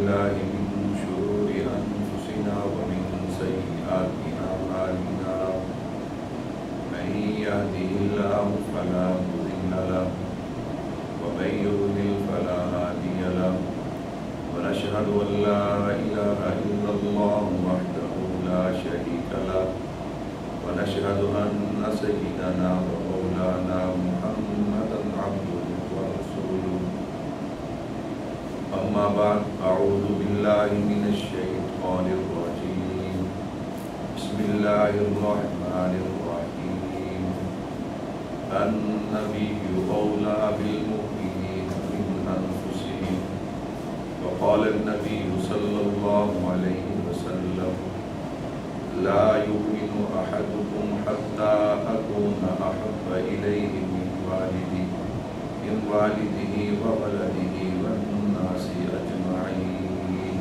بالله من شرور أنفسنا ومن سيئات أعمالنا من يهده الله فلا مضل له ومن يضلل فلا هادي له ونشهد أن لا إله إلا الله وحده لا شريك له ونشهد أن سيدنا ومولانا محمدا عبده ورسوله أما بعد أعوذ بالله من الشيطان الرجيم بسم الله الرحمن الرحيم النبي أولى بالمؤمنين من أنفسهم وقال النبي صلى الله عليه وسلم لا يؤمن أحدكم حتى أكون أحب إليه من والده وولده والناس أجمعين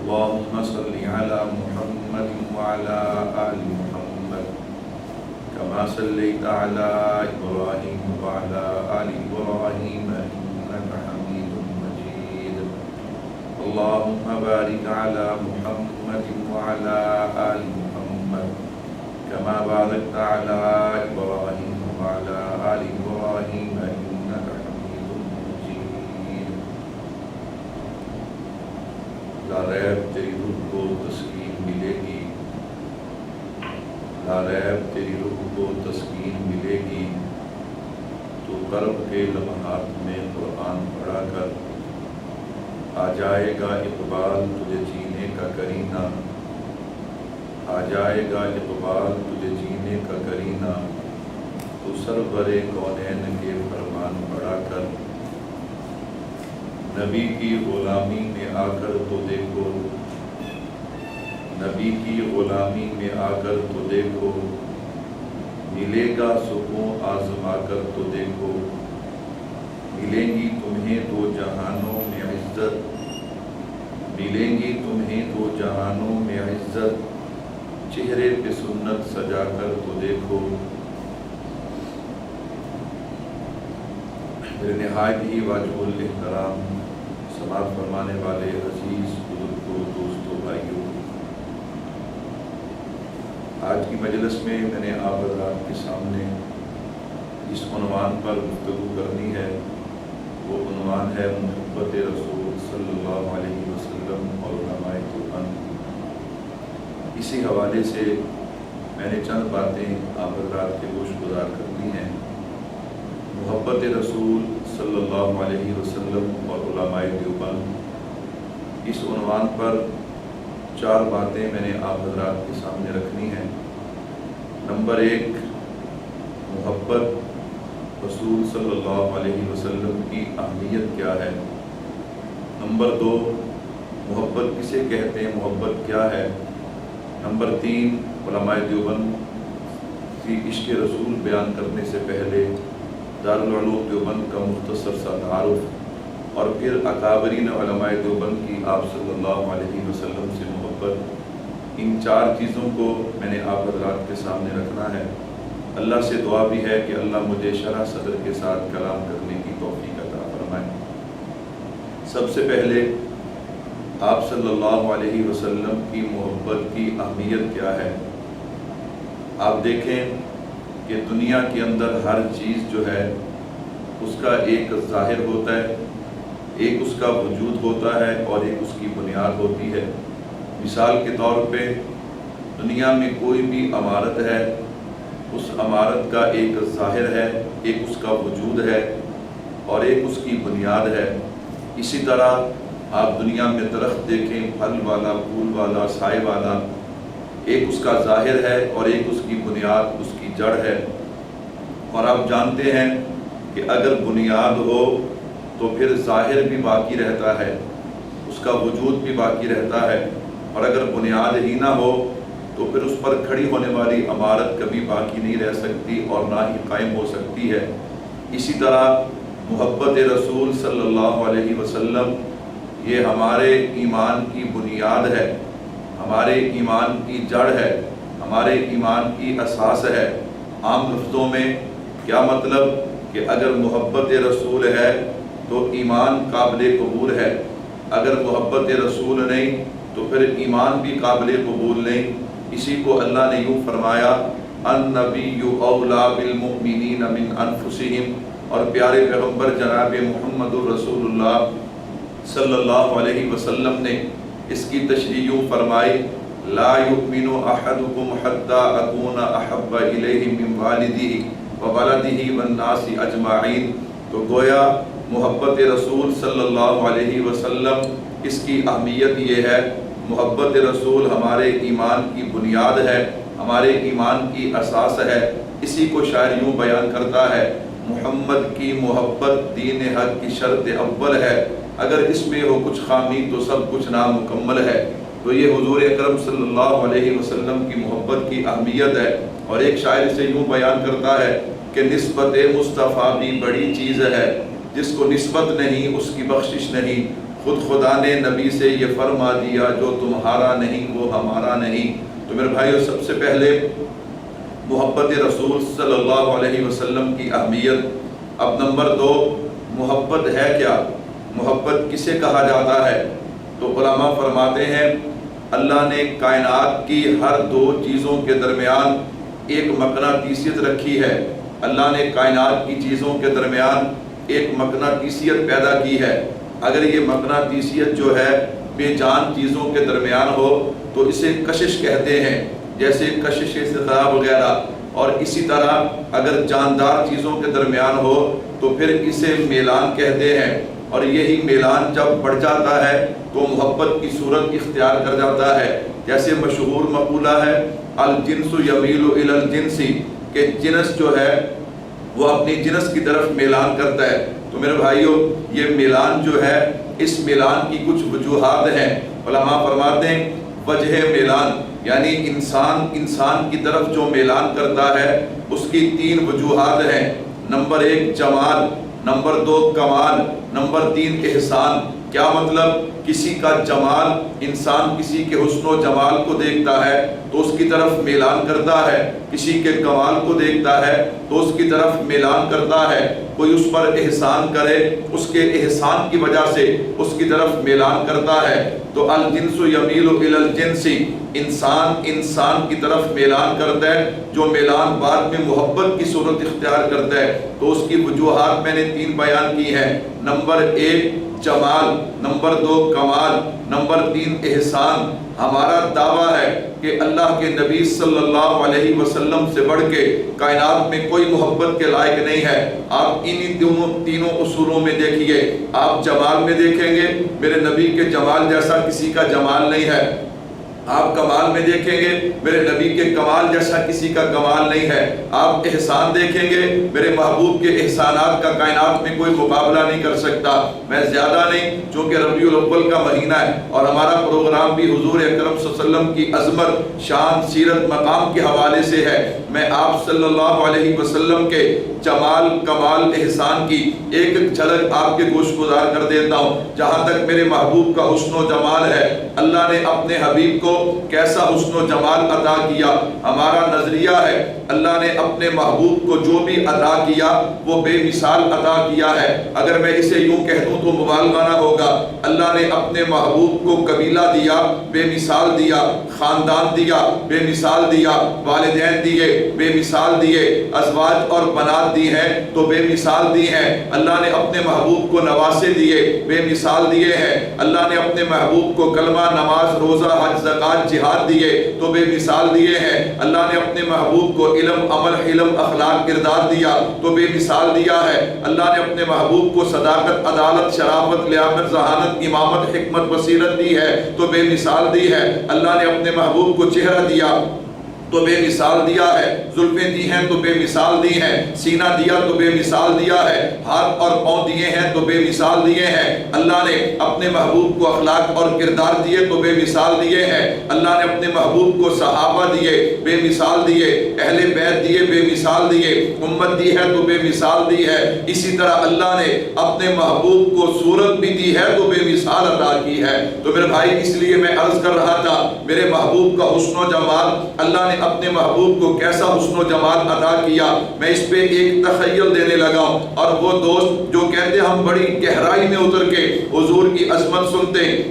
اللهم صل على محمد وعلى آل محمد كما صليت على إبراهيم وعلى آل إبراهيم إنك حميد مجيد اللهم بارك على محمد وعلى آل محمد كما باركت على إبراهيم وعلى آل إبراهيم إنك حميد مجيد لا ریب تیری روح کو تسکین ملے گی لا ریب تیری روح کو تسکین ملے گی تو کرب کے لمحات میں قرآن پڑھا کر آ جائے گا اقبال تجھے جینے کا کرینہ آ جائے گا اقبال تجھے جینے کا کرینہ تو سرور کونین کے فرمان پڑھا کر نبی کی غلامی میں آ کر تو دیکھو نبی کی غلامی میں آ کر تو دیکھو ملے گا سکون آزما کر تو دیکھو ملیں گی تمہیں دو جہانوں میں عزت ملیں گی تمہیں دو جہانوں میں عزت چہرے پہ سنت سجا کر تو دیکھو میرے نہایت ہی واجب الاحترام سماعت فرمانے والے عزیز بزرگوں دوستوں بھائیوں، آج کی مجلس میں نے آپ حضرات کے سامنے جس عنوان پر گفتگو کرنی ہے وہ عنوان ہے محبت رسول صلی اللہ علیہ وسلم اور علماء دیوبند۔ اسی حوالے سے میں نے چند باتیں آپ حضرات کے گوش گزار کرنی ہیں۔ محبت رسول صلی اللہ علیہ وسلم اور علماء دیوبند، اس عنوان پر 4 باتیں میں نے آپ حضرات کے سامنے رکھنی ہیں۔ نمبر 1، محبت رسول صلی اللہ علیہ وسلم کی اہمیت کیا ہے۔ نمبر 2، محبت کسے کہتے ہیں، محبت کیا ہے۔ نمبر 3، علماء دیوبند کی عشق رسول بیان کرنے سے پہلے دارالعلوم دیوبند کا مختصر سا تعارف، اور پھر اکابرین علماء دیوبند کی آپ صلی اللہ علیہ وسلم سے محبت۔ ان 4 چیزوں کو میں نے آپ حضرات کے سامنے رکھنا ہے۔ اللہ سے دعا بھی ہے کہ اللہ مجھے شرح صدر کے ساتھ کلام کرنے کی توفیق عطا فرمائے۔ سب سے پہلے آپ صلی اللہ علیہ وسلم کی محبت کی اہمیت کیا ہے۔ آپ دیکھیں کہ دنیا کے اندر ہر چیز جو ہے اس کا ایک ظاہر ہوتا ہے، ایک اس کا وجود ہوتا ہے اور ایک اس کی بنیاد ہوتی ہے۔ مثال کے طور پہ دنیا میں کوئی بھی عمارت ہے، اس عمارت کا ایک ظاہر ہے، ایک اس کا وجود ہے اور ایک اس کی بنیاد ہے۔ اسی طرح آپ دنیا میں درخت دیکھیں، پھل والا، پھول والا، سائے والا، ایک اس کا ظاہر ہے اور ایک اس کی بنیاد، اس کی جڑ ہے۔ اور آپ جانتے ہیں کہ اگر بنیاد ہو تو پھر ظاہر بھی باقی رہتا ہے، اس کا وجود بھی باقی رہتا ہے، اور اگر بنیاد ہی نہ ہو تو پھر اس پر کھڑی ہونے والی عمارت کبھی باقی نہیں رہ سکتی اور نہ ہی قائم ہو سکتی ہے۔ اسی طرح محبت رسول صلی اللہ علیہ وسلم یہ ہمارے ایمان کی بنیاد ہے، ہمارے ایمان کی جڑ ہے، ہمارے ایمان کی اساس ہے۔ عام لفظوں میں کیا مطلب کہ اگر محبت رسول ہے تو ایمان قابل قبول ہے، اگر محبت رسول نہیں تو پھر ایمان بھی قابل قبول نہیں۔ اسی کو اللہ نے یوں فرمایا النبی اولیٰ بالمؤمنین من انفسہم، اور پیارے پیغمبر جناب محمد رسول اللہ صلی اللہ علیہ وسلم نے اس کی تشریح یوں فرمائی لا یؤمن احدکم حتی اکون احب الیہ من والدہ وولدہ والناس اجمعین۔ تو گویا محبت رسول صلی اللہ علیہ وسلم اس کی اہمیت یہ ہے، محبت رسول ہمارے ایمان کی بنیاد ہے، ہمارے ایمان کی اساس ہے۔ اسی کو شاعر یوں بیان کرتا ہے محمد کی محبت دین حق کی شرط اول ہے، اگر اس میں ہو کچھ خامی تو سب کچھ نامکمل ہے۔ تو یہ حضور اکرم صلی اللہ علیہ وسلم کی محبت کی اہمیت ہے۔ اور ایک شاعر سے یوں بیان کرتا ہے کہ نسبت مصطفیٰ بھی بڑی چیز ہے، جس کو نسبت نہیں اس کی بخشش نہیں، خود خدا نے نبی سے یہ فرما دیا جو تمہارا نہیں وہ ہمارا نہیں۔ تو میرے بھائیو، سب سے پہلے محبت رسول صلی اللہ علیہ وسلم کی اہمیت۔ اب نمبر 2، محبت ہے کیا؟ محبت کسے کہا جاتا ہے؟ تو علماء فرماتے ہیں اللہ نے کائنات کی ہر دو چیزوں کے درمیان ایک مقناطیسیت رکھی ہے۔ اللہ نے کائنات کی چیزوں کے درمیان ایک مقناطیسیت پیدا کی ہے۔ اگر یہ مقناطیسیت جو ہے بے جان چیزوں کے درمیان ہو تو اسے کشش کہتے ہیں، جیسے کشش استخراب وغیرہ۔ اور اسی طرح اگر جاندار چیزوں کے درمیان ہو تو پھر اسے میلان کہتے ہیں۔ اور یہی میلان جب بڑھ جاتا ہے تو محبت کی صورت اختیار کر جاتا ہے۔ جیسے مشہور مقولہ ہے الجنس یمیل الی الجنس، کہ جنس جو ہے وہ اپنی جنس کی طرف میلان کرتا ہے۔ تو میرے بھائیوں، یہ میلان جو ہے، اس میلان کی کچھ وجوہات ہیں۔ علماء فرماتے ہیں وجہ میلان یعنی انسان کی طرف جو میلان کرتا ہے اس کی 3 وجوہات ہیں۔ نمبر 1 جمال، نمبر 2 کمال، نمبر 3 احسان۔ کیا مطلب؟ کسی کا جمال، انسان کسی کے حسن و جمال کو دیکھتا ہے تو اس کی طرف میلان کرتا ہے، کسی کے کمال کو دیکھتا ہے تو اس کی طرف میلان کرتا ہے، کوئی اس پر احسان کرے اس کے احسان کی وجہ سے اس کی طرف میلان کرتا ہے۔ تو الجنس یمیل الی الجنس، انسان کی طرف میلان کرتا ہے، جو میلان بعد میں محبت کی صورت اختیار کرتا ہے۔ تو اس کی وجوہات میں نے 3 بیان کی ہیں۔ نمبر 1 جمال، نمبر 2 کمال، نمبر 3 احسان۔ ہمارا دعویٰ ہے کہ اللہ کے نبی صلی اللہ علیہ وسلم سے بڑھ کے کائنات میں کوئی محبت کے لائق نہیں ہے۔ آپ انہی تینوں اصولوں میں دیکھیے، آپ جمال میں دیکھیں گے میرے نبی کے جمال جیسا کسی کا جمال نہیں ہے، آپ کمال میں دیکھیں گے میرے نبی کے کمال جیسا کسی کا کمال نہیں ہے، آپ احسان دیکھیں گے میرے محبوب کے احسانات کا کائنات میں کوئی مقابلہ نہیں کر سکتا۔ میں زیادہ نہیں، چونکہ ربیع الاول کا مہینہ ہے اور ہمارا پروگرام بھی حضور اکرم صلی اللہ علیہ وسلم کی عظمت، شان، سیرت، مقام کے حوالے سے ہے۔ میں آپ صلی اللہ علیہ وسلم کے جمال، کمال، احسان کی ایک جھلک آپ کے گوش گزار کر دیتا ہوں۔ جہاں تک میرے محبوب کا حسن و جمال ہے، اللہ نے اپنے حبیب کو کیسا حسن و جمال عطا کیا۔ ہمارا نظریہ ہے اللہ نے اپنے محبوب کو جو بھی عطا کیا وہ بے مثال عطا کیا ہے۔ اگر میں اسے یوں کہہ دوں تو مبالغہ نہ ہوگا۔ اللہ نے اپنے محبوب کو قبیلہ دیا، بے مثال دیا، خاندان دیا، بے مثال دیا، والدین دیے، بے مثال دیے، ازواج اور بنات دی ہیں تو بے مثال دی ہیں۔ اللہ نے اپنے محبوب کو نواسے دیے، بے مثال دیے ہیں۔ اللہ نے اپنے محبوب کو کلمہ، نماز، روزہ، حج، زکوٰۃ، جہاد دیے تو بے مثال دیے ہیں۔ اللہ نے اپنے محبوب کو علم، عمل، حلم، اخلاق، کردار دیا تو بے مثال دیا ہے۔ اللہ نے اپنے محبوب کو صداقت، عدالت، شرافت، لیاقت، ذہانت، امامت، حکمت، بصیرت دی ہے تو بے مثال دی ہے۔ اللہ نے اپنے محبوب کو چہرہ دیا تو بے مثال دیا ہے، زلفیں دی ہیں تو بے مثال دی ہیں، سینہ دیا تو بے مثال دیا ہے، ہاتھ اور پاؤں دیے ہیں تو بے مثال دیے ہیں۔ اللہ نے اپنے محبوب کو اخلاق اور کردار دیے تو بے مثال دیے ہیں۔ اللہ نے اپنے محبوب کو صحابہ دیے، بے مثال دیے، اہل بیت دیے، بے مثال دیے، امت دی ہے تو بے مثال دی ہے۔ اسی طرح اللہ نے اپنے محبوب کو صورت بھی دی ہے تو بے مثال عطا کی ہے۔ تو میرے بھائی، اس لیے میں عرض کر رہا تھا میرے محبوب کا حسن و جمال اللہ نے اپنے محبوب کو کیسا حسن و جمال عطا کیا، میں اس پہ ایک تخیل دینے لگا ہوں۔ اور وہ دوست جو کہتے ہم بڑی گہرائی میں اتر کے حضور کی عظمت سنتے ہیں،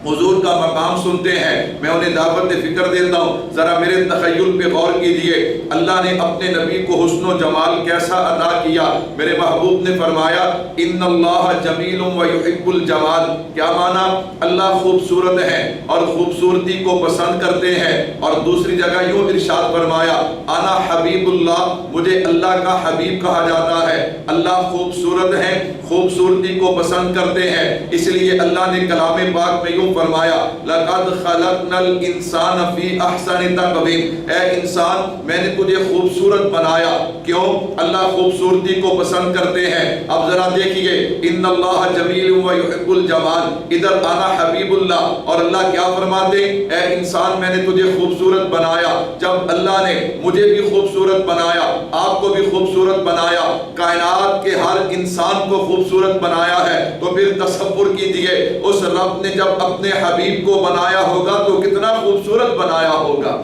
حضور کا مقام سنتے ہیں، میں انہیں دعوت فکر دیتا ہوں، ذرا میرے تخیل پہ غور کیجئے۔ اللہ نے اپنے نبی کو حسن و جمال کیسا عطا کیا۔ میرے محبوب نے فرمایا ان اللہ جمیل و یحب الجمال، کیا معنی؟ اللہ خوبصورت ہے اور خوبصورتی کو پسند کرتے ہیں۔ اور دوسری جگہ یوں ارشاد فرمایا انا حبیب اللہ، مجھے اللہ کا حبیب کہا جاتا ہے۔ اللہ خوبصورت ہے، خوبصورتی کو پسند کرتے ہیں، اس لیے اللہ نے کلام پاک میں یوں فرمایا لقد خلقنا الانسان فی احسن تقویم، اے انسان میں نے تجھے خوبصورت بنایا۔ کیوں؟ اللہ خوبصورتی کو پسند کرتے ہیں۔ اب ذرا دیکھیے ان اللہ جمیل و یحب الجمال، ادھر انا حبیب اللہ، اور اللہ کیا فرماتے؟ اے انسان میں نے تجھے خوبصورت بنایا۔ جب اللہ نے مجھے بھی خوبصورت بنایا، آپ کو بھی خوبصورت بنایا، کائنات کے ہر انسان کو خوبصورت بنایا ہے، تو پھر تصور کیجئے اس رب نے جب اپنے حبیب کو بنایا ہوگا تو کتنا خوبصورت بنایا ہوگا۔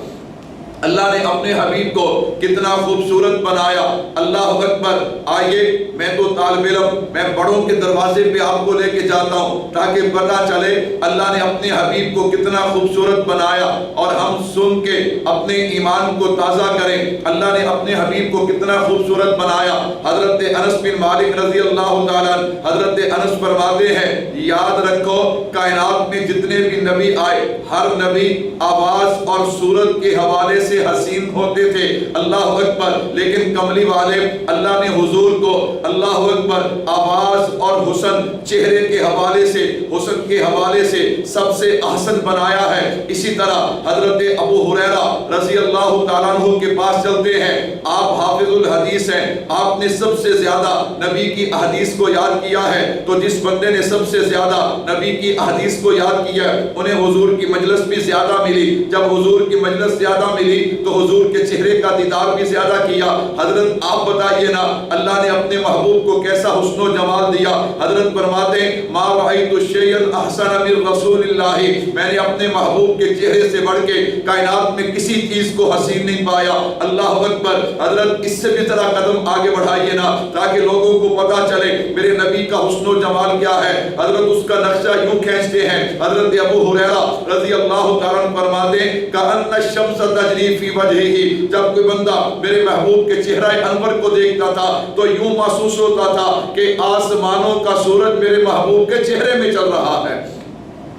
اللہ نے اپنے حبیب کو کتنا خوبصورت بنایا۔ اللہ اکبر۔ آئیے میں تو طالب علم، میں بڑوں کے دروازے پہ آپ کو لے کے جاتا ہوں تاکہ پتہ چلے اللہ نے اپنے حبیب کو کتنا خوبصورت بنایا، اور ہم سن کے اپنے ایمان کو تازہ کریں۔ اللہ نے اپنے حبیب کو کتنا خوبصورت بنایا۔ حضرت انس بن مالک رضی اللہ تعالیٰ حضرت انس فرماتے ہیں یاد رکھو کائنات میں جتنے بھی نبی آئے، ہر نبی آواز اور صورت کے حوالے سے حسین ہوتے تھے، اللہ اکبر، لیکن کملی والے اللہ نے حضور کو اللہ اکبر آواز اور حسن چہرے کے حوالے سے، حسن کے حوالے سے سب سے احسن بنایا ہے۔ اسی طرح حضرت ابو ہریرہ رضی اللہ تعالیٰ عنہ کے پاس چلتے ہیں، آپ حافظ الحدیث ہیں، آپ نے سب سے زیادہ نبی کی احادیث کو یاد کیا ہے، تو جس بندے نے سب سے زیادہ نبی کی احادیث کو یاد کیا انہیں حضور کی مجلس بھی زیادہ ملی۔ جب حضور کی مجلس زیادہ ملی تو حضور کے چہرے کا دیدار بھی زیادہ کیا۔ حضرت آپ بتائیے نا اللہ نے اپنے محبوب کو کیسا حسن و جمال دیا۔ حضرت فرماتے ہیں ما رأیت شیئا احسن من رسول اللہ، میں نے اپنے محبوب کے چہرے سے بڑھ کے کائنات میں کسی چیز کو حسین نہیں پایا۔ اللہ اکبر۔ حضرت اس سے بھی ذرا قدم آگے بڑھائیے نا تاکہ لوگوں کو پتا چلے میرے نبی کا حسن و جمال کیا ہے۔ حضرت اس کا نقشہ یوں کھینچتے ہیں، حضرت ابو ہریرہ رضی اللہ تعالیٰ عنہ فرماتے ہیں کأن الشمس تجری فی وجہہ، جب کوئی بندہ میرے محبوب کے چہرہ انور کو دیکھتا تھا تو یوں محسوس ہوتا تھا کہ آسمانوں کا سورج میرے محبوب کے چہرے میں چل رہا ہے۔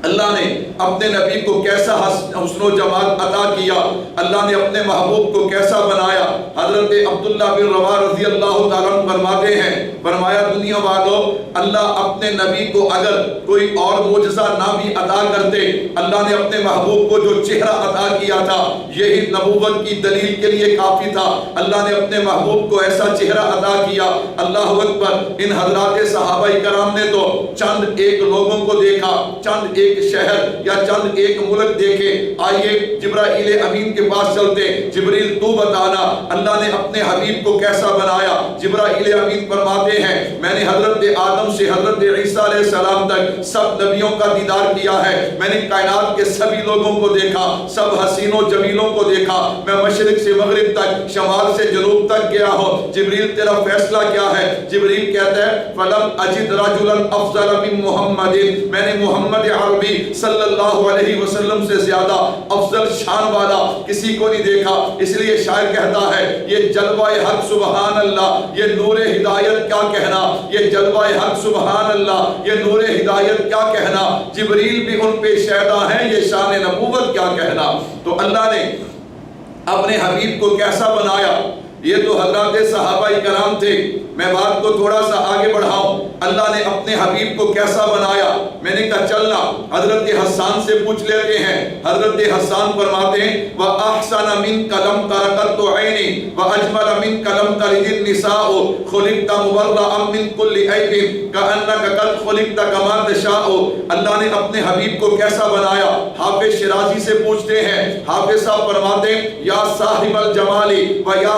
اللہ نے اپنے نبی کو کیسا حسن و جمال عطا کیا، اللہ نے اپنے محبوب کو کیسا بنایا۔ حضرت عبداللہ بن رواحہ رضی اللہ تعالیٰ عنہ فرماتے ہیں، فرمایا دنیا والوں اللہ اپنے نبی کو اگر کوئی اور معجزہ نہ بھی عطا کرتے، اللہ نے اپنے محبوب کو جو چہرہ عطا کیا تھا یہی نبوت کی دلیل کے لیے کافی تھا۔ اللہ نے اپنے محبوب کو ایسا چہرہ عطا کیا، اللہ اکبر۔ ان حضرات صحابہ کرام نے تو چند ایک لوگوں کو دیکھا، چند ایک شہر یا چند ایک ملک دیکھے۔ آئیے جبرائیل امین کے پاس چلتے، جبریل تو بتانا اللہ نے اپنے حبیب کو کیسا بنایا۔ جبرائیل امین فرماتے ہیں میں نے حضرت آدم سے حضرت عیسیٰ علیہ السلام تک سب نبیوں کا دیدار کیا ہے، میں نے کائنات کے سبھی لوگوں کو دیکھا، سب حسین و جمیلوں کو دیکھا، میں مشرق سے مغرب تک، شمال سے جنوب تک گیا ہوں۔ جبریل تیرا فیصلہ کیا ہے؟ جبریل کہتا ہے فلم اجد رجلا افضل من محمد، میں نے محمد عربی صلی اللہ علیہ وسلم سے زیادہ افضل شان والا کسی کو نہیں دیکھا۔ اس لیے شاعر کہتا ہے یہ جلوہ حق سبحان اللہ، یہ نور ہدایت کیا کہنا، یہ جلوہ حق سبحان اللہ، یہ نور ہدایت کیا کہنا، جبریل بھی ان پہ شہدا ہیں، یہ شان نبوت کیا کہنا۔ تو اللہ نے اپنے حبیب کو کیسا بنایا۔ یہ تو حضرات صحابہ کرام تھے، میں بات کو تھوڑا سا آگے بڑھاؤں، اللہ نے اپنے حبیب کو کیسا بنایا۔ میں نے کہا چلنا حضرت حسان سے پوچھ لیتے ہیں۔ حضرت حسان فرماتے ہیں وَأَحْسَنَ مِنْكَ لَمْ تَرَ قَطُّ عَيْنِي وَأَجْمَلَ مِنْكَ لَمْ تَلِدِ النِّسَاءُ خُلِقْتَ مُبَرَّأً مِنْ كُلِّ عَيْبٍ كَأَنَّكَ قَدْ خُلِقْتَ كَمَا تَشَاءُ۔ اللہ نے اپنے حبیب کو کیسا بنایا۔ حافظ شیرازی سے پوچھتے ہیں، حافظ صاحب فرماتے ہیں یا صاحب الجمال و یا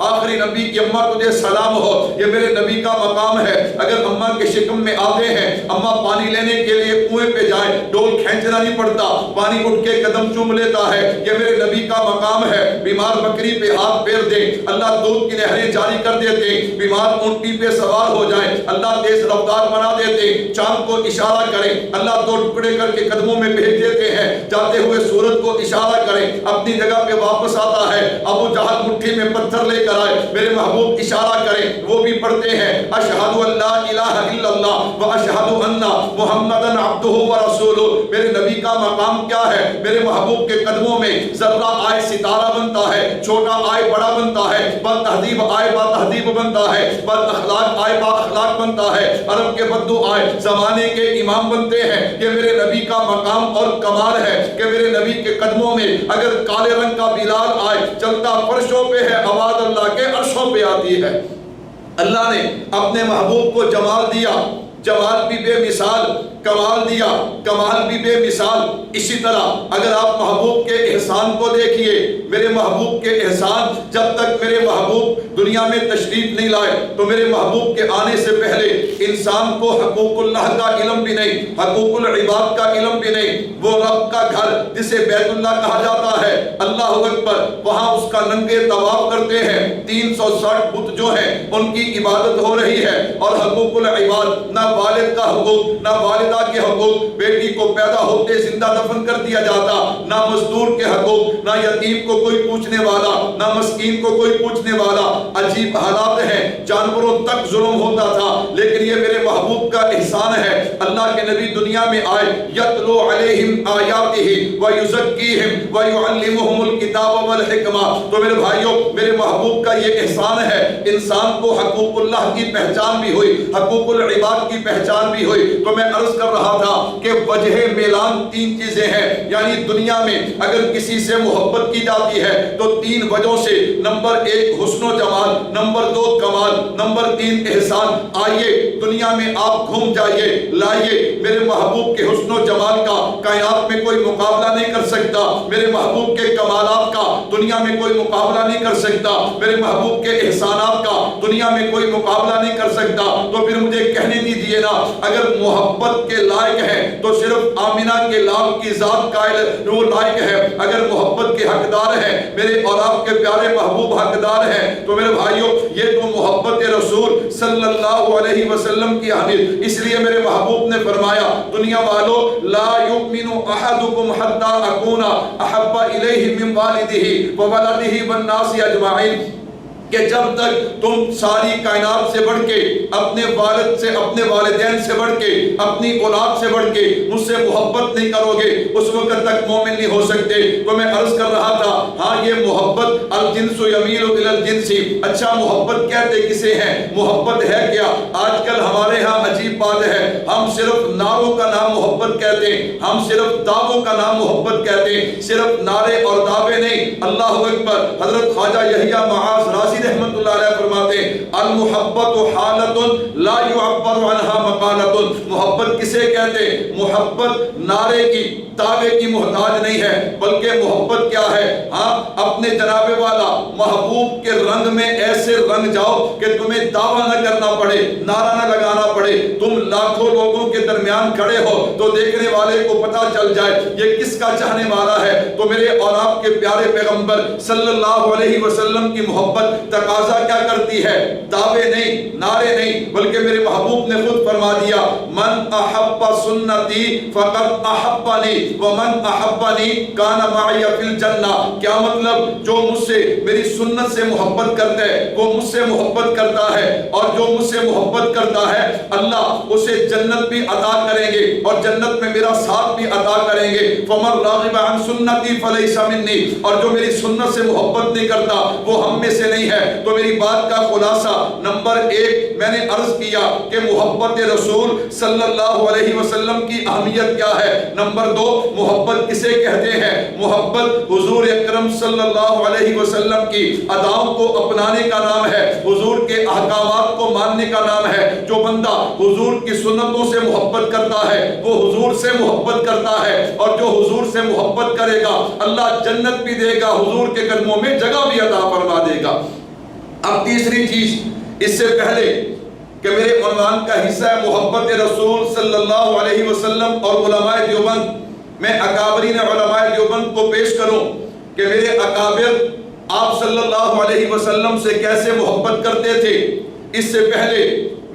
آخری نبی کی اماں تجھے سلام ہو، یہ میرے نبی کا مقام ہے۔ اگر اماں کے شکم میں آتے ہیں، اماں پانی لینے کے لیے کنویں پہ جائے، ڈول کھینچنا نہیں پڑتا، پانی اٹھ کے قدم چوم لیتا ہے، یہ میرے نبی کا مقام ہے۔ بیمار بکری پہ ہاتھ پھیر دے، اللہ دودھ کی نہریں جاری کر دیتے، بیمار اونٹی پہ سوار ہو جائے، اللہ تیز رفتار بنا دیتے، چاند کو اشارہ کریں، اللہ دو ٹکڑے کر کے قدموں میں بھیج دیتے ہیں، جاتے ہوئے سورج کو اشارہ کریں، اپنی جگہ پہ واپس آتا ہے، ابو جہل مٹھی میں پتھر لے کر آئے، میرے محبوب اشارہ کریں، وہ بھی پڑھتے ہیں اشہد ان لا الہ الا اللہ و اشہد ان محمدً عبدہ و رسولہ۔ میرے نبی کا مقام کیا ہے؟ میرے محبوب کے قدموں میں ذرہ آئے ستارہ بنتا ہے، چھوٹا آئے بڑا بنتا ہے، بد تہذیب آئے با تہذیب بنتا ہے، بد اخلاق آئے با اخلاق بنتا ہے، عرب کے بدو آئے زمانے کے امام بنتے ہیں۔ یہ میرے نبی کا مقام اور کمال ہے کہ میرے نبی کے قدموں میں اگر کالے رنگ کا بلال آئے، چلتا فرشوں پہ ہے، آواز اللہ کے عرشوں پہ آتی ہے۔ اللہ نے اپنے محبوب کو جمال دیا، جمال بھی بے مثال، کمال دیا، کمال بھی بے مثال۔ اسی طرح اگر آپ محبوب کے احسان کو دیکھیے، میرے محبوب کے احسان، جب تک میرے محبوب دنیا میں تشریف نہیں لائے تو میرے محبوب کے آنے سے پہلے انسان کو حقوق اللہ کا علم بھی نہیں، حقوق العباد کا علم بھی نہیں۔ وہ رب کا گھر جسے بیت اللہ کہا جاتا ہے، اللہ اکبر، وہاں اس کا ننگے طواف کرتے ہیں، 360 بت جو ہیں ان کی عبادت ہو رہی ہے، اور حقوق العباد، نہ والد کا حقوق، نہ والدہ کے حقوق، بیٹی کو پیدا ہوتے زندہ دفن کر دیا جاتا، نہ مزدور کے حقوق، نہ یتیم کو کوئی پوچھنے والا، نہ مسکین کو کوئی پوچھنے والا۔ عجیب حالات ہیں، جانوروں تک ظلم ہوتا تھا، لیکن یہ میرے محبوب کا احسان ہے۔ اللہ کے نبی دنیا میں آئے، یتلو علیہم آیاتہ ویزکیہم ویعلمہم الکتاب والحکمہ۔ تو میرے بھائیوں، میرے محبوب کا یہ احسان ہے، انسان کو حقوق اللہ کی پہچان بھی ہوئی، حقوق العباد کی پہچان بھی ہوئی۔ تو میں عرض کر رہا تھا کہ وجہ میلان 3 چیزیں ہیں، یعنی دنیا میں اگر کسی سے محبت کی جاتی ہے تو 3 وجہوں سے، نمبر 1 حسن و جمال، نمبر 2 کمال، نمبر 3 احسان۔ آئیے دنیا میں آپ گھوم جائیے، لائیے میرے محبوب کے حسن و جمال کا کائنات میں کوئی مقابلہ نہیں کر سکتا، میرے محبوب کے کمالات کا دنیا میں کوئی مقابلہ نہیں کر سکتا، میرے محبوب کے احسانات کا دنیا میں کوئی مقابلہ نہیں کر سکتا۔ تو پھر مجھے کہنے دیجئے نا، اگر محبت کے لائق ہے تو صرف آمینہ کے لال کی ذات قائل وہ لائق ہے، اگر محبت کے حقدار ہیں میرے اور آپ کے پیارے محبوب حقدار ہیں۔ تو میرے بھائیوں، یہ تو محبت رسول صلی اللہ علیہ وسلم کی حدیث، اس لیے میرے محبوب نے فرمایا، دنیا والوں، لا یؤمن احدکم حتی اکون احب الیہ من والدہ وولدہ والناس اجمعین، کہ جب تک تم ساری کائنات سے بڑھ کے، اپنے والد سے، اپنے والدین سے بڑھ کے، اپنی اولاد سے بڑھ کے مجھ سے محبت نہیں کرو گے، اس وقت تک مومن نہیں ہو سکتے۔ تو میں عرض کر رہا تھا، ہاں یہ محبت الجنس یمیل الی الجنس، اچھا محبت کہتے کسے ہیں؟ محبت ہے کیا؟ آج کل ہمارے ہاں عجیب بات ہے، ہم صرف نعروں کا نام محبت کہتے ہیں، ہم صرف دعووں کا نام محبت کہتے ہیں، صرف نعرے اور دعوے نہیں۔ اللہ اکبر، حضرت خواجہ یحییٰ معاذ رازی رحمت اللہ علیہ فرماتے ہیں، المحبت حالت لا يعبر عنها مقالت۔ محبت کسے کہتے ہیں؟ محبت نعرے کی، دعوے کی محتاج نہیں ہے، بلکہ محبت کیا ہے؟ ہاں، اپنے جناب والا محبوب کے رنگ میں ایسے رنگ جاؤ کہ تمہیں دعویٰ نہ کرنا پڑے، نعرہ نہ لگانا پڑے، تم لاکھوں لوگوں کے درمیان کھڑے ہو تو دیکھنے والے کو پتا چل جائے یہ کس کا چاہنے والا ہے۔ تو میرے اور آپ کے پیارے پیغمبر صلی اللہ علیہ وسلم کی محبت تقاضا کیا کرتی ہے؟ دعوے نہیں، نعرے نہیں، بلکہ میرے محبوب نے خود فرما دیا، من احب سنتی فقد احبنی ومن احبنی کان معی فی الجنہ۔ کیا مطلب؟ جو مجھ سے، میری سنت سے محبت کرتا ہے وہ مجھ سے محبت کرتا ہے، اور جو مجھ سے محبت کرتا ہے اللہ اسے جنت بھی عطا کریں گے اور جنت میں میرا ساتھ بھی عطا کریں گے۔ فمن راغب عن سنتی فلیس منی، اور جو میری سنت سے محبت نہیں کرتا وہ ہم میں سے نہیں ہے۔ تو میری بات کا خلاصہ، نمبر 1 میں نے عرض کیا کہ محبت رسول صلی اللہ علیہ وسلم کی اہمیت کیا ہے۔ نمبر 2 محبت کسے کہتے ہیں؟ محبت حضور اکرم صلی اللہ علیہ وسلم کی اداؤں کو اپنانے کا نام ہے، حضور کے احکامات کو ماننے کا نام ہے۔ جو بندہ حضور کی سنتوں سے محبت کرتا ہے وہ حضور سے محبت کرتا ہے، اور جو حضور سے محبت کرے گا اللہ جنت بھی دے گا، حضور کے قدموں میں جگہ بھی عطا فرما دے گا۔ اب تیسری چیز، اس سے پہلے کہ میرے عنوان کا حصہ ہے محبت رسول صلی اللہ علیہ وسلم اور علماء دیوبند، میں اکابرین علماء دیوبند کو پیش کروں کہ میرے اکابر آپ صلی اللہ علیہ وسلم سے کیسے محبت کرتے تھے، اس سے پہلے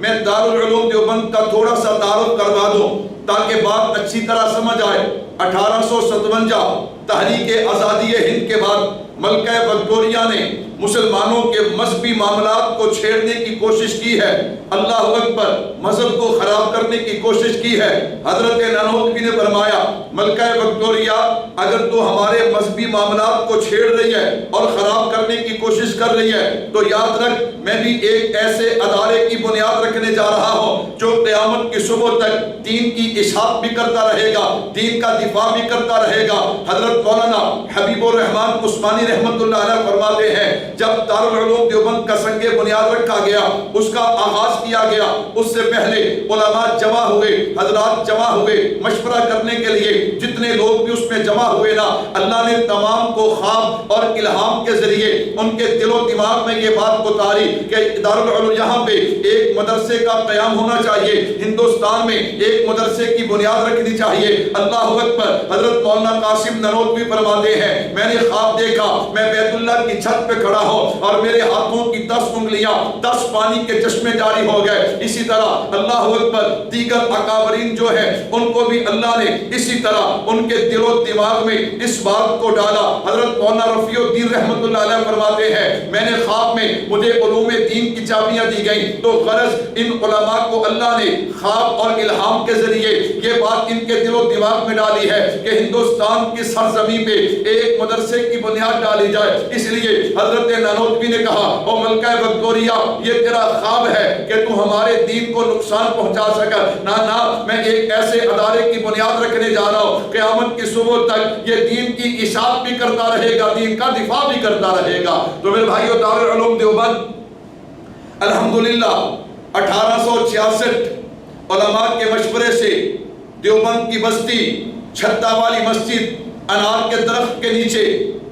میں دارالعلوم دیوبند کا تھوڑا سا تعارف کروا دوں تاکہ بات اچھی طرح سمجھ آئے۔ 1857 تحریک آزادی ہند کے بعد ملکہ وکٹوریہ نے مسلمانوں کے مذہبی معاملات کو چھیڑنے کی کوشش کی ہے، اللہ اکبر، مذہب کو خراب کرنے کی کوشش کی ہے۔ حضرت نانوتوی نے فرمایا ملکہ وکٹوریہ اگر تو ہمارے مذہبی معاملات کو چھیڑ رہی ہے اور خراب کرنے کی کوشش کر رہی ہے تو یاد رکھ میں بھی ایک ایسے ادارے کی بنیاد رکھنے جا رہا ہوں جو قیامت کی صبح تک دین کی اشاعت بھی کرتا رہے گا، دین کا دفاع بھی کرتا رہے گا۔ حضرت مولانا حبیب الرحمن عثمانی رحمت اللہ علیہ فرماتے ہیں جب دارالعلوم دیوبند کا سنگ بنیاد رکھا گیا، اس کا آغاز کیا گیا، اس سے پہلے علماء جمع ہوئے، حضرات جمع ہوئے مشورہ کرنے کے لیے، جتنے لوگ بھی اس میں جمع ہوئے نا، اللہ نے تمام کو خواب اور الہام کے ذریعے ان کے دل و دماغ میں یہ بات اتاری کہ دارالعلوم یہاں پہ ایک مدرسے کا قیام ہونا چاہیے، ہندوستان میں ایک مدرسے کی بنیاد رکھنی چاہیے۔ اللہ اکبر۔ حضرت مولانا قاسم نانوتوی فرماتے ہیں میں نے خواب دیکھا میں بیت اللہ کی چھت پہ کھڑا ہوں اور میرے ہاتھوں کی 10 انگلیاں 10 پانی کے چشمے جاری ہو گئے۔ اسی طرح اللہ اکبر دیگر اکابرین جو ہے ان کو بھی اللہ نے اسی طرح ان کے دل و دماغ میں اس بات کو ڈالا۔ حضرت مولانا رفیع الدین رحمت اللہ علیہ فرماتے ہیں میں نے خواب میں مجھے علوم دین کی چابیاں دی گئیں تو غرض ان علماء کو اللہ نے خواب اور الہام کے ذریعے یہ بات ان کے دل و دماغ میں ڈالی ہے کہ ہندوستان کی سرزمین پہ ایک مدرسے کی بنیاد ڈالی جائے۔ اس لیے حضرت نانوتوی نے کہا او ملکہ وکٹوریہ یہ تیرا خواب ہے کہ تو ہمارے دین کو نقصان پہنچا سکا، نہ میں ایک ایسے ادارے کی بنیاد رکھنے جا رہا ہوں قیامت کی صبح تک یہ دین کی اشاعت بھی کرتا رہے گا، دین کا دفاع بھی کرتا رہے گا۔ تو میرے بھائیو دارالعلوم دیوبند الحمدللہ 1866 علماء کے مشورے سے دیوبند کی بستی چھتا والی مسجد انار کے درخت کے نیچے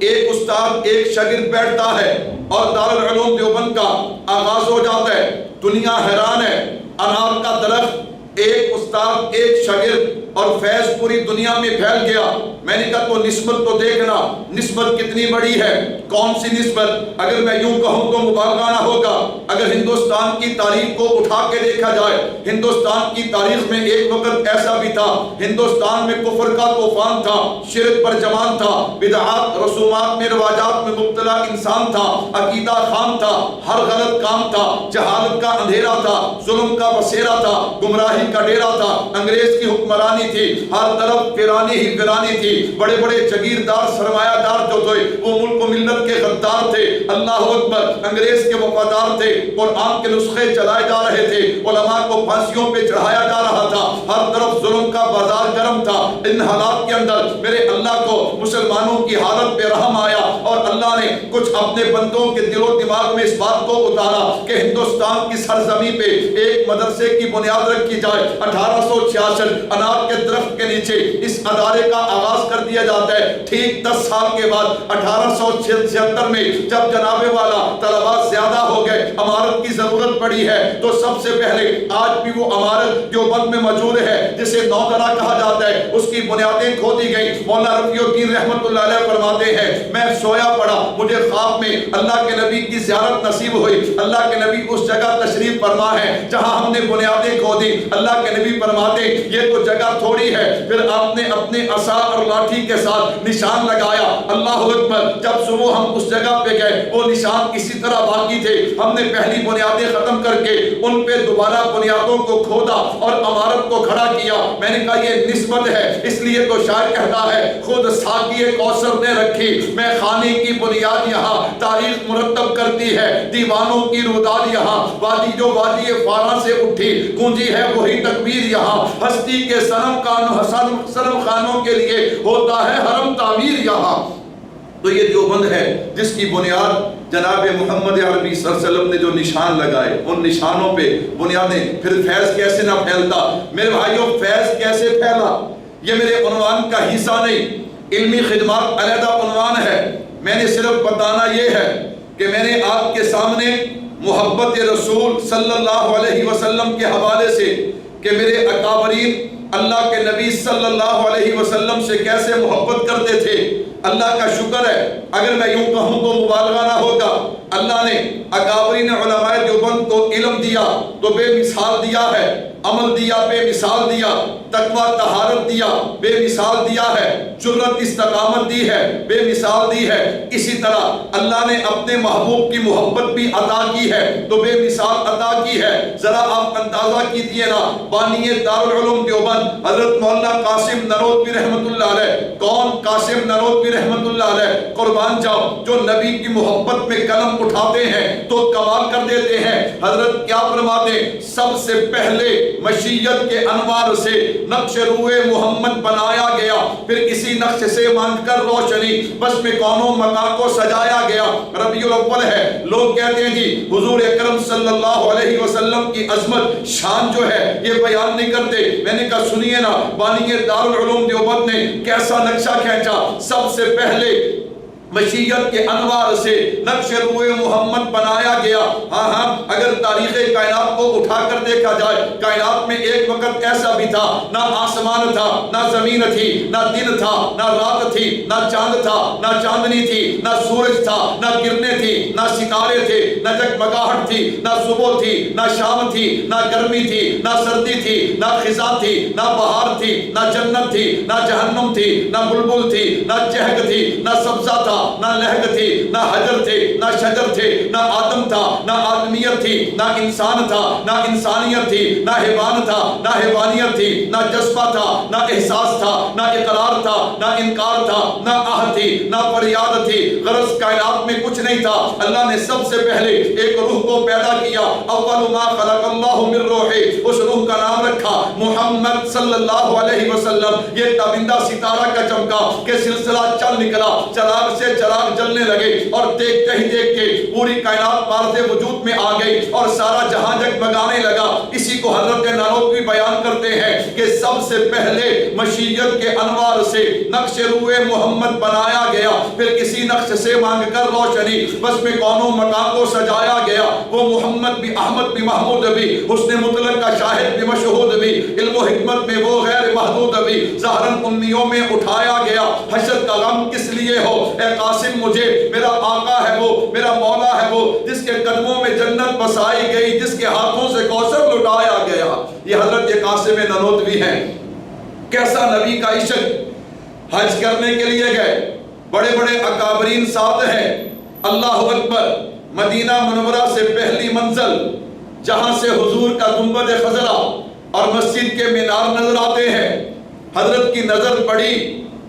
ایک استاد ایک شاگرد بیٹھتا ہے اور دارالعلوم دیوبند کا آغاز ہو جاتا ہے۔ دنیا حیران ہے، انار کا درخت، ایک استاد ایک شاگرد اور فیض پوری دنیا میں پھیل گیا۔ میں نے کہا تو نسبت تو دیکھنا، نسبت کتنی بڑی ہے، کون سی نسبت؟ اگر میں یوں کہوں تو مبالغہ نہ ہوگا۔ اگر ہندوستان کی تاریخ کو اٹھا کے دیکھا جائے، ہندوستان کی تاریخ میں ایک وقت ایسا بھی تھا ہندوستان میں کفر کا طوفان تھا، شرک پر جمان تھا، بدعات رسومات میں رواجات میں مبتلا انسان تھا، عقیدہ خام تھا، ہر غلط کام تھا، جہالت کا اندھیرا تھا، ظلم کا بسیرا تھا، گمراہی کا ڈیرا تھا، انگریز کی حکمرانی تھی، ہر طرف ویرانی ہی ویرانی تھی، بڑے بڑے جگیردار سرمایہ دار جو تھے وہ ملک و ملت کے غدار تھے، اللہ اکبر، انگریز کے وفادار تھے، قرآن کے نسخے چلائے جا رہے تھے، علماء کو پھانسیوں پہ چڑھایا جا رہا تھا، ہر طرف ظلم کا بازار گرم تھا۔ ان حالات کے اندر میرے اللہ کو مسلمانوں کی حالت پہ رحم آیا اور اللہ نے کچھ اپنے بندوں کے دل و دماغ میں اس بات کو اتارا کہ ہندوستان کی سرزمین پہ ایک مدرسے کی بنیاد رکھی جائے۔ 1866 انار کے درخت کے نیچے اس ادارے کا آغاز کر دیا جاتا ہے۔ ٹھیک 10 سال کے بعد 1876 میں جب جناب والا طلباء زیادہ ہو گئے، عمارت کی ضرورت پڑی ہے تو سب سے پہلے آج بھی وہ عمارت دیوبند میں موجود ہے جسے نوگرہ کہا جاتا ہے، اس کی بنیادیں کھو دی گئی۔ مولانا رفیع الدین رحمت اللہ علیہ فرماتے ہیں میں سویا پڑا، مجھے خواب میں اللہ کے نبی کی زیارت نصیب ہوئی، اللہ کے نبی اس جگہ تشریف فرما ہے جہاں ہم نے بنیادیں کھو دی۔ اللہ کے نبی فرماتے یہ تو جگہ تھوڑی ہے، پھر آپ نے اپنے عصا اور لاٹھی کے ساتھ نشان لگایا، اللہ اکبر۔ جب صبح ہم اس جگہ پہ گئے وہ نشان اسی طرح باقی تھے، ہم نے پہلی بنیادیں ختم کر کے ان پہ دوبارہ بنیادوں کو کھودا اور عمارت کو کھڑا کیا۔ میں نے کہا یہ نسبت ہے، اس لیے تو شاعر کہتا ہے خود ساقی کوثر نے رکھی میں خانے کی بنیاد، یہاں تاریخ مرتب کرتی ہے دیوانوں کی روداد، یہاں وادی جو وادی فاراں سے اٹھی گونجی ہے وہی تکبیر، یہاں ہستی کے صنم خانوں کے لیے ہوتا ہے حرم تعمیر یہاں۔ تو یہ دیوبند ہے جس کی بنیاد جناب محمد عربی صلی اللہ علیہ وسلم نے جو نشان لگائے، ان نشانوں پہ بنیادیں۔ پھر فیض کیسے نہ پھیلتا میرے بھائیوں، فیض کیسے پھیلا یہ میرے عنوان کا حصہ نہیں، علمی خدمات علیحدہ عنوان ہے۔ میں نے صرف بتانا یہ ہے کہ میں نے آپ کے سامنے محبت رسول صلی اللہ علیہ وسلم کے حوالے سے کہ میرے اکابرین اللہ کے نبی صلی اللہ علیہ وسلم سے کیسے محبت کرتے تھے، اللہ کا شکر ہے اگر میں یوں کہوں تو مبالغہ نہ ہوگا، اللہ نے اکابرین علماء دیوبند کو علم دیا تو بے مثال دیا ہے، عمل دیا بے مثال دیا، تقوی طہارت دیا بے مثال دیا ہے، جرت استقامت دی ہے بے مثال دی ہے۔ اسی طرح اللہ نے اپنے محبوب کی محبت بھی عطا کی ہے تو بے مثال عطا کی ہے۔ ذرا آپ اندازہ کیجئے نا، بانی دارالعلوم دیوبند حضرت مولانا قاسم ننوتوی رحمت اللہ علیہ، کون قاسم ننوتوی رحمت اللہ علیہ، قربان جاؤ، جو نبی کی محبت میں قلم اٹھاتے ہیں تو کمال کر دیتے ہیں۔ حضرت کیا فرماتے، سب سے پہلے مشیت کے انوار سے نقش روئے محمد بنایا گیا، پھر اسی نقش سے مانگ کر روشنی بس میں کونوں مکان کو سجایا گیا۔ ربیع الاول ہے، لوگ کہتے ہیں جی حضور اکرم صلی اللہ علیہ وسلم کی عظمت شان جو ہے یہ بیان نہیں کرتے۔ میں نے کہا سنیے نا، بانی دارالعلوم دیوبند نے کیسا نقشہ کھینچا، سب سے پہلے مشیت کے انوار سے نقش روئے محمد بنایا گیا۔ ہاں اگر تاریخ کائنات کو اٹھا کر دیکھا جائے، کائنات میں ایک وقت ایسا بھی تھا نہ آسمان تھا، نہ زمین تھی، نہ دن تھا، نہ رات تھی، نہ چاند تھا، نہ چاندنی تھی، نہ سورج تھا، نہ کرنیں تھی، نہ ستارے تھے، نہ جگمگاہٹ تھی، نہ صبح تھی، نہ شام تھی، نہ گرمی تھی، نہ سردی تھی، نہ خزاں تھی، نہ بہار تھی، نہ جنت تھی، نہ جہنم تھی، نہ بلبل تھی، نہ چہک تھی، نہ سبزہ تھا، نہ لہگ تھی، نہ حجر تھے، نہ شجر تھے، نہ آدم تھا، نہ آدمیت تھی، نہ انسان تھا، نہ انسانیت تھی، نہ حیوان تھا، نہ حیوانیت تھی، نہ جذبہ تھا، نہ احساس تھا، نہ اقرار تھا، نہ انکار تھا، نہ آہ تھی، نہ فریاد تھی۔ غرض کائنات میں کچھ نہیں تھا، اللہ نے سب سے پہلے ایک روح کو پیدا کیا، اول ما خلق اللہ من روح، اس روح کا نام رکھا محمد صلی اللہ علیہ وسلم۔ یہ تابندہ ستارہ کا چمکا کہ سلسلہ چل نکلا، چراغ سے چراغ جلنے لگے اور دیکھتے ہی دیکھتے پوری کائنات مارز وجود میں آ گئی اور سارا جہاں جگمگانے لگا۔ اسی کو حضرت نانوتوی بیان کرتے ہیں کہ سب سے پہلے مشیت کے انوار سے نقش روئے محمد بنایا گیا، پھر کسی نقش سے مانگ کر روشنی بس میں کونوں مکان کو سجایا گیا۔ وہ محمد بھی، احمد بھی، محمود بھی، حسن مطلق کا شاہد بھی، مشہود بھی، علم و حکمت میں وہ غیر محدود بھی، ظاہراً امیوں میں اٹھایا گیا۔ حشر کا غم کس لیے ہو اے قاسم، مجھے میرا آقا ہے وہ، میرا مولا ہے وہ، جس کے قدموں میں جنت بسائی گئی، جس کے ہاتھوں سے کوثر لٹایا گیا۔ یہ حضرت قاسم ننوتوی ہیں۔ کیسا نبی کا عشق، حج کرنے کے لیے گئے، بڑے بڑے اکابرین ساتھ ہیں، اللہ اکبر، مدینہ منورہ سے پہلی منزل جہاں سے حضور کا گنبد خضرا اور مسجد کے مینار نظر آتے ہیں، حضرت کی نظر پڑی،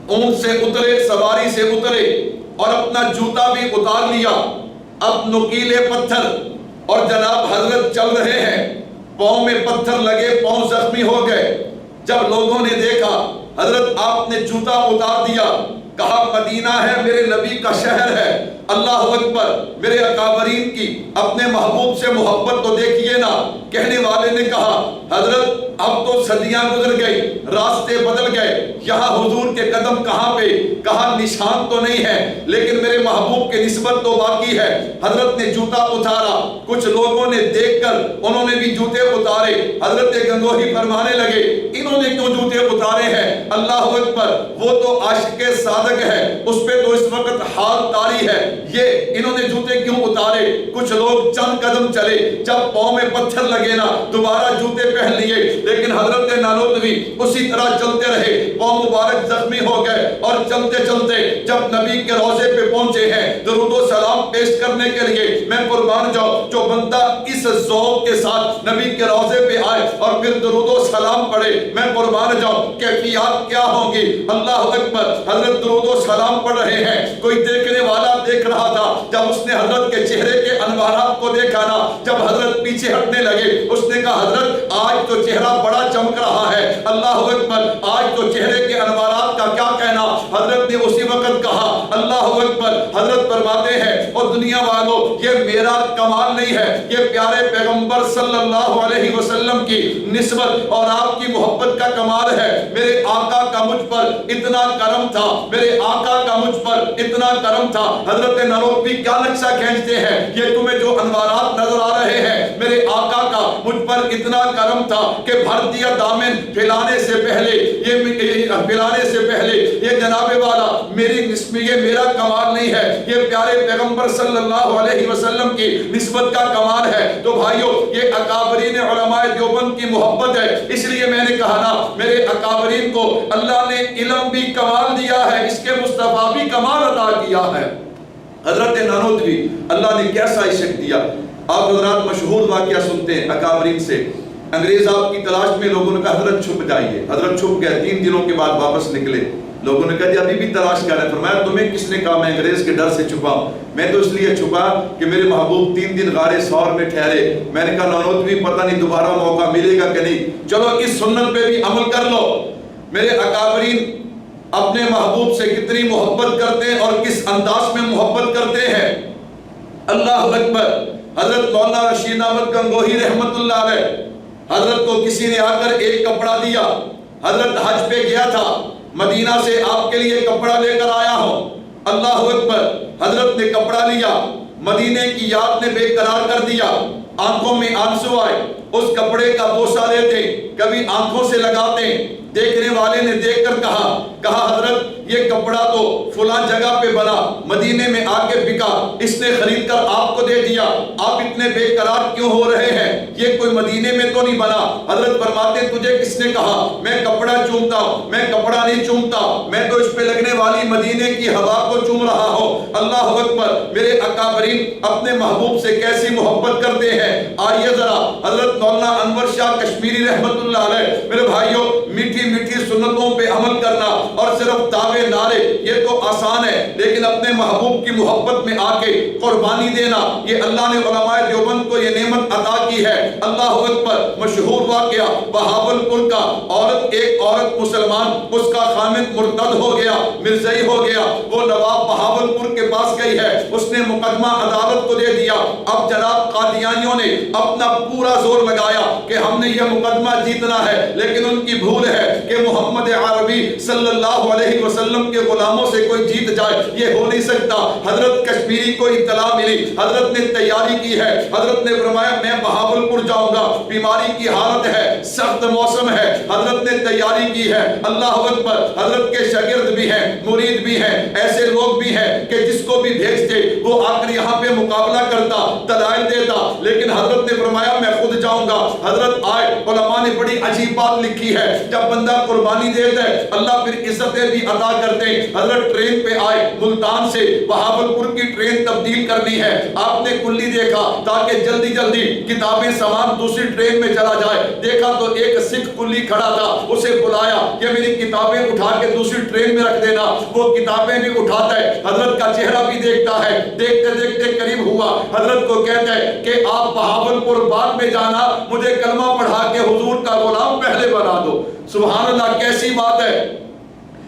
اونٹ سے اترے، سواری سے اترے اور اپنا جوتا بھی اتار لیا، اب نکیلے پتھر اور جناب حضرت چل رہے ہیں، پاؤں میں پتھر لگے، پاؤں زخمی ہو گئے۔ جب لوگوں نے دیکھا حضرت آپ نے جوتا اتار دیا، کہا مدینہ ہے میرے نبی کا شہر ہے، اللہ اکبر، میرے اکابرین کی اپنے محبوب سے محبت تو دیکھیے نا۔ کہنے والے نے کہا حضرت اب تو صدیاں گزر گئی، راستے بدل گئے، یہاں حضور کے قدم کہاں پہ، کہاں نشان تو نہیں ہے، لیکن میرے محبوب کے نسبت تو باقی ہے۔ حضرت نے جوتا اتارا، کچھ لوگوں نے دیکھ کر انہوں نے بھی جوتے اتارے۔ حضرت گنگوہی فرمانے لگے انہوں نے کیوں جوتے اتارے ہیں؟ اللہ اکبر، وہ تو عاشق صادق ہے، اس پہ تو اس وقت حال طاری ہے، یہ انہوں نے جوتے کیوں اتارے؟ کچھ لوگ چند قدم چلے، جب پاؤں میں پتھر لگے نا دوبارہ جوتے پہن لیے، لیکن حضرت نانوتوی اسی طرح چلتے رہے، پاؤں مبارک زخمی ہو گئے اور چلتے چلتے جب نبی کے روضے پہ پہنچے ہیں درود و سلام پیش کرنے کے لیے، میں قربان جاؤں جو بندہ اس ذوق کے ساتھ نبی کے روضے پہ آئے اور پھر درود و سلام پڑھے، میں قربان جاؤں کیفیات کیا ہوں گی۔ اللہ اکبر، حضرت درود و سلام پڑھ رہے ہیں، کوئی دیکھنے والا دیکھ رہا تھا، جب اس نے حضرت کے چہرے کے انوارات کو دیکھا نا، جب حضرت پیچھے ہٹنے لگے، اس نے کہا حضرت آج تو چہرہ بڑا چمک رہا ہے، اللہ اکبر، آج تو چہرے کے انوارات کا کیا کہنا۔ حضرت نے اسی وقت کہا اللہ اکبر. حضرت فرماتے ہیں اور دنیا والوں یہ میرا کمال نہیں ہے, یہ پیارے پیغمبر صلی اللہ علیہ وسلم کی نسبت اور آپ کی محبت کا کمال ہے. میرے آقا کا مجھ پر اتنا کرم تھا, میرے آقا کا مجھ پر اتنا کرم تھا. حضرت نانوتوی کیا نقشہ کھینچتے ہیں, یہ تمہیں جو انوارات نظر آ رہے ہیں, میرے آقا کا مجھ پر اتنا کرم تھا کہ بھر دیا دامن پھیلانے سے پہلے یہ جناب والا میری نسبت, یہ میرا کمال نہیں ہے, یہ پیارے پیغمبر صلی اللہ علیہ وسلم کی نسبت کا کمال ہے. تو بھائیو یہ اکابرین علماء دیوبند کی محبت ہے. اس لیے میں نے کہا نا میرے اکابرین کو اللہ نے علم بھی کمال دیا ہے, اس کے مصطفیٰ بھی کمال عطا کیا ہے. حضرت نانوتوی اللہ نے کیسا عشق دیا. آپ حضرات مشہور واقعہ سنتے ہیں اکابرین سے. انگریز آپ کی تلاش میں لوگوں نے کہا حضرت چھپ جائیے. حضرت چھپ گئے, 3 دنوں کے بعد واپس نکلے. لوگوں نے کہا جی ابھی بھی تلاش کر رہے ہیں. فرمایا تمہیں کس نے کہا میں انگریز کے ڈر سے چھپاؤں؟ میں تو اس لیے چھپا کہ میرے محبوب 3 دن غار ثور میں ٹھہرے. میں نے کہا نانوتوی پتہ نہیں دوبارہ موقع ملے گا کہ نہیں, چلو اس سنت پہ بھی عمل کر لو. میرے اکابرین اپنے محبوب سے کتنی محبت کرتے ہیں اور کس انداز میں محبت کرتے ہیں. اللہ اکبر. حضرت مولانا رشید احمد گنگوہی رحمت اللہ علیہ, حضرت کو کسی نے آ کر ایک کپڑا دیا. حضرت حج پہ گیا تھا, مدینہ سے آپ کے لیے کپڑا لے کر آیا ہوں. اللہ اکبر. حضرت نے کپڑا لیا, مدینے کی یاد نے بے قرار کر دیا. آنکھوں میں آنسو آئے, اس کپڑے کا بوسہ لیتے, کبھی آنکھوں سے لگاتے. دیکھنے والے نے دیکھ کر کہا حضرت یہ کپڑا تو فلاں جگہ پہ بنا, مدینے میں آ کے بکا, اس نے خرید کر آپ کو دے دیا, آپ اتنے بے قرار کیوں ہو رہے ہیں, یہ کوئی مدینے میں تو نہیں بنا. حضرت فرماتے تجھے کس نے کہا میں کپڑا چومتا ہوں؟ میں کپڑا نہیں چومتا, میں تو اس پہ لگنے والی مدینے کی ہوا کو چوم رہا ہوں. اللہ اکبر. میرے اکابرین اپنے محبوب سے کیسی محبت کرتے ہیں. آئیے ذرا حضرت مولانا انور شاہ کشمیری رحمت اللہ علیہ. میرے بھائیوں میٹھی سنتوں پہ عمل کرنا اور صرف دعوے نعرے یہ تو آسان ہے, لیکن اپنے محبوب کی محبت میں آ کے قربانی دینا یہ اللہ نے علماء دیوبند کو یہ نعمت عطا کی ہے. اللہ اکبر. مشہور واقعہ بہاولپور کا, ایک عورت مسلمان, اس کا خامد مرتد ہو گیا, مرزائی ہو گیا. وہ نواب بہاولپور کے پاس گئی ہے, اس نے مقدمہ عدالت کو دے دیا. اب جناب قادیانیوں نے اپنا پورا زور لگایا کہ ہم نے یہ مقدمہ جیتنا ہے, لیکن ان کی بھول ہے کہ محمد عربی صلی اللہ علیہ وسلم کے غلاموں سے کوئی جیت جائے, یہ ہو نہیں سکتا. حضرت کشمیری کو اطلاع ملی, حضرت نے تیاری کی ہے. حضرت نے فرمایا میں بہاولپور جاؤں گا, بیماری کی حالت ہے, سخت موسم ہے. حضرت نے تیاری کی ہے. اللہ اکبر. حضرت کے شاگرد بھی ہیں, مرید بھی ہیں, ایسے لوگ بھی ہیں کہ جس کو بھی بھیجتے وہ آ کر یہاں پہ مقابلہ کرتا, دلائل دیتا, لیکن حضرت نے فرمایا میں خود جاؤں گا. حضرت آئے. علماء نے بڑی عجیب بات لکھی ہے, جب بندہ قربانی دیتا ہے اللہ پھر عزتیں بھی عطا کرتے ہیں. حضرت ٹرین پہ آئے, ملتان سے بہاولپور کی ٹرین تبدیل کرنی ہے. آپ نے کلی دیکھا تاکہ جلدی جلدی کتابیں سامان دوسری ٹرین میں چلا جائے. دیکھا تو ایک سکھ کلی کھڑا تھا, اسے بلایا کہ میری کتابیں اٹھا کے دوسری ٹرین میں رکھ دینا. وہ کتابیں بھی اٹھاتا ہے, حضرت کا چہرہ بھی دیکھتا ہے. دیکھتے دیکھتے قریب ہوا, حضرت کو کہتا ہے کہ آپ بہاولپور بعد میں جانا, مجھے کلمہ پڑھا کے حضور کا غلام پہلے بنا دو. سبحان اللہ, کیسی بات ہے.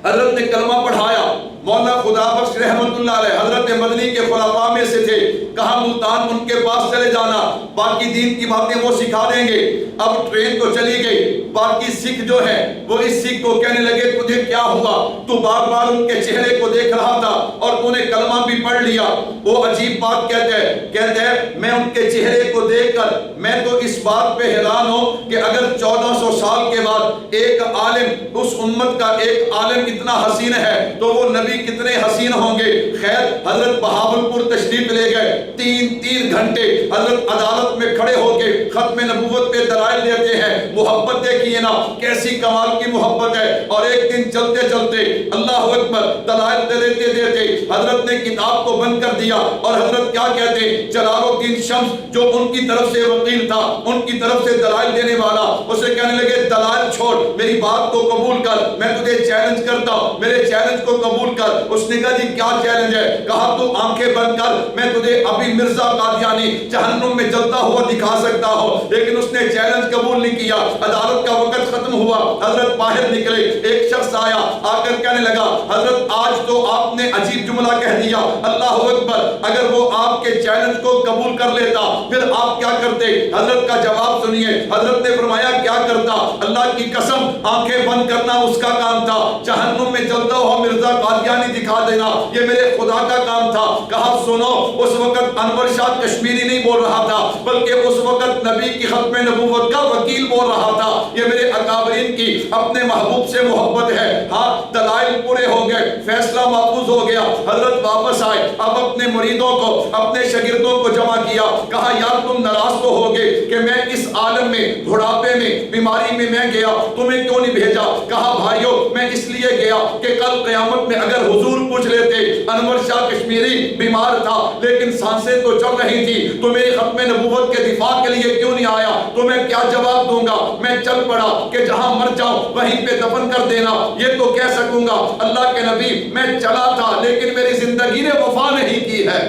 حضرت نے کلمہ پڑھایا. مولانا خدا بخش رحمت اللہ علیہ حضرت مدنی کے خلفاء میں سے تھے, کہا ملتان ان کے پاس چلے جانا, باقی دین کی باتیں وہ سکھا دیں گے. اب ٹرین تو چلی گئی, باقی سکھ جو ہے وہ اس سکھ کو کہنے لگے تجھے کیا ہوا, تو بار بار ان کے چہرے کو دیکھ رہا تھا اور تو نے کلمہ بھی پڑھ لیا. وہ عجیب بات کہتے ہیں میں ان کے چہرے کو دیکھ کر میں تو اس بات پہ حیران ہوں کہ اگر 1400 سال کے بعد ایک عالم, اس امت کا ایک عالم اتنا حسین ہے تو وہ نبی کتنے حسین ہوں گے. خیر حضرت بہاولپور تشریف لے گئے. 3 گھنٹے حضرت عدالت میں کھڑے ہو کے ختم نبوت پہ دلائل دیتے ہیں. محبت دیکھیے نا کیسی کمال کی محبت ہے. اور ایک دن چلتے چلتے اللہ اکبر دلائل دیتے دیتے حضرت نے کتاب کو بند کر دیا اور حضرت کیا کہتے ہیں, جلال الدین شمس جو ان کی طرف سے وکیل تھا, ان کی طرف سے دلائل دینے والا, اسے کہنے لگے دلائل چھوڑ, میری بات کو قبول کر, میں تجھے چیلنج کرتا ہوں, میرے چیلنج کو قبول کر. کر۔ اس نے کہا جی کیا چیلنج ہے؟ کہا تو آنکھیں بند کر، میں تجھے ابھی مرزا قادیانی جہنم میں جلتا ہوا دکھا سکتا ہوں۔ لیکن اس نے چیلنج قبول نہیں کیا۔ عدالت کا وقت ختم ہوا، حضرت باہر نکلے، ایک شخص آیا، آ کر کہنے لگا حضرت آج تو آپ نے عجیب جملہ کہہ دیا، اللہ اکبر، اگر وہ آپ کے چیلنج کو قبول کر لیتا پھر آپ کیا کرتے؟ حضرت کا جواب سنیے، حضرت نے فرمایا کیا کرتا؟ اللہ کی قسم آنکھیں بند کرنا اس کا کام تھا، جہنم میں جلتا ہوا مرزا قادیانی دکھا دینا یہ میرے خدا کا کام تھا۔ کہا سنو، اس وقت انور شاہ کشمیری نہیں بول رہا تھا، بلکہ اس وقت نبی کی ختم نبوت کا وکیل بول رہا تھا۔ یہ میرے اکابرین کی اپنے محبوب سے محبت ہے۔ ہاں دلائل پورے ہو گئے، فیصلہ محفوظ ہو گیا، حضرت واپس آئے، اب اپنے مریدوں کو، اپنے شاگردوں کو جمع کیا، کہا یار تم ناراض تو ہوگے کہ میں اس عالم میں، بڑھاپے میں، بیماری میں گیا، تمہیں کیوں نہیں بھیجا؟ کہا بھائیو میں اس لیے گیا کہ کل قیامت میں اگر حضور پوچھ لیتے انور شاہ کشمیری بیمار تھا لیکن سانسیں تو چل رہی تھی، تو میری ختم نبوت کے دفاع کے لیے کیوں نہیں آیا؟ تو میں کیا جواب دوں گا؟ میں چل پڑا کہ جہاں مر جاؤں وہیں پہ دفن کر دینا، یہ تو کہہ سکوں گا اللہ کے نبی میں چلا تھا لیکن میری زندگی نے وفا نہیں کی ہے۔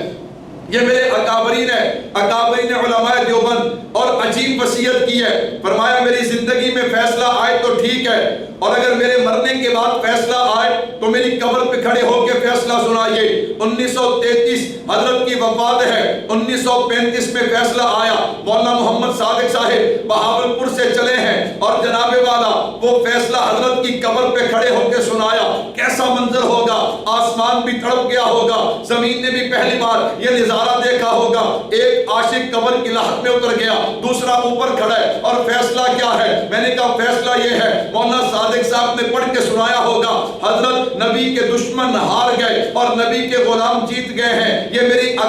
یہ میرے اکابرین ہے، اکابرین علماء دیوبند، اور عجیب وصیت کی ہے، فرمایا میری زندگی میں فیصلہ آئے تو ٹھیک ہے، اور اگر میرے مرنے کے بعد فیصلہ آئے تو میری قبر پہ کھڑے ہو کے فیصلہ سنائیے۔ 1933 حضرت کی وفات ہے، 1935 میں فیصلہ آیا، مولانا محمد صادق صاحب بہاولپور سے چلے ہیں اور جناب والا وہ فیصلہ حضرت کی قبر پہ کھڑے ہو کے سنایا۔ کیسا منظر ہوگا، آسمان بھی تڑپ گیا ہوگا، زمین نے بھی پہلی بار یہ نظارہ دیکھا ہوگا، ایک عاشق قبر کی لاحق میں اتر گیا، دوسرا اوپر کھڑا ہے، اور فیصلہ کیا ہے؟ میں نے کہا فیصلہ یہ ہے، مولانا صادق صاحب نے پڑھ کے سنایا ہوگا، حضرت نبی کے دشمن ہار گئے اور نبی کے غلام جیت گئے ہیں۔ یہ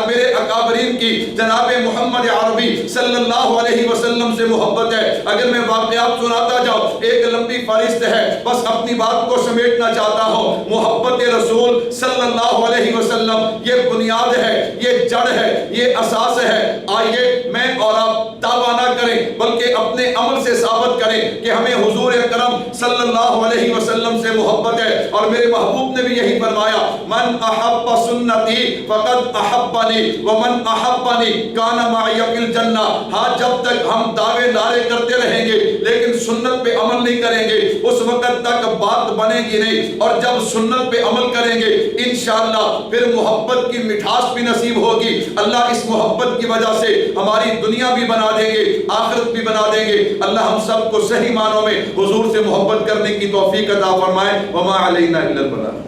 میرے اکابرین کی جناب محمد عربی صلی اللہ علیہ وسلم سے محبت ہے۔ اگر میں واقعات سناتا جاؤں ایک لمبی فہرست ہے، بس اپنی بات کو سمیٹنا چاہتا ہوں۔ محبت رسول صلی اللہ علیہ وسلم یہ بنیاد ہے، یہ جڑ ہے، یہ اساس ہے۔ آئیے میں اور آپ دعویٰ نہ کریں بلکہ اپنے عمل سے ثابت کریں کہ ہمیں حضور اکرم صلی اللہ علیہ وسلم سے محبت ہے، اور میرے محبوب نے بھی یہی فرمایا من احب سنتی فقد احبنی ومن احبنی کان معی فی الجنہ۔ ہاں جب تک ہم دعوے نعرے کرتے رہیں گے لیکن سنت پہ عمل نہیں کریں گے اس وقت تک بات بنے گی نہیں، اور جب سنت پہ عمل کریں گے انشاءاللہ پھر محبت کی مٹھاس بھی نصیب ہوگی۔ اللہ اس محبت کی وجہ سے ہماری دنیا بھی بنا دیں گے، آخرت بھی بنا دیں گے۔ اللہ ہم سب کو صحیح معنوں میں حضور سے محبت کرنے کی توفیق عطا فرمائے۔ وما علینا الا البلاغ۔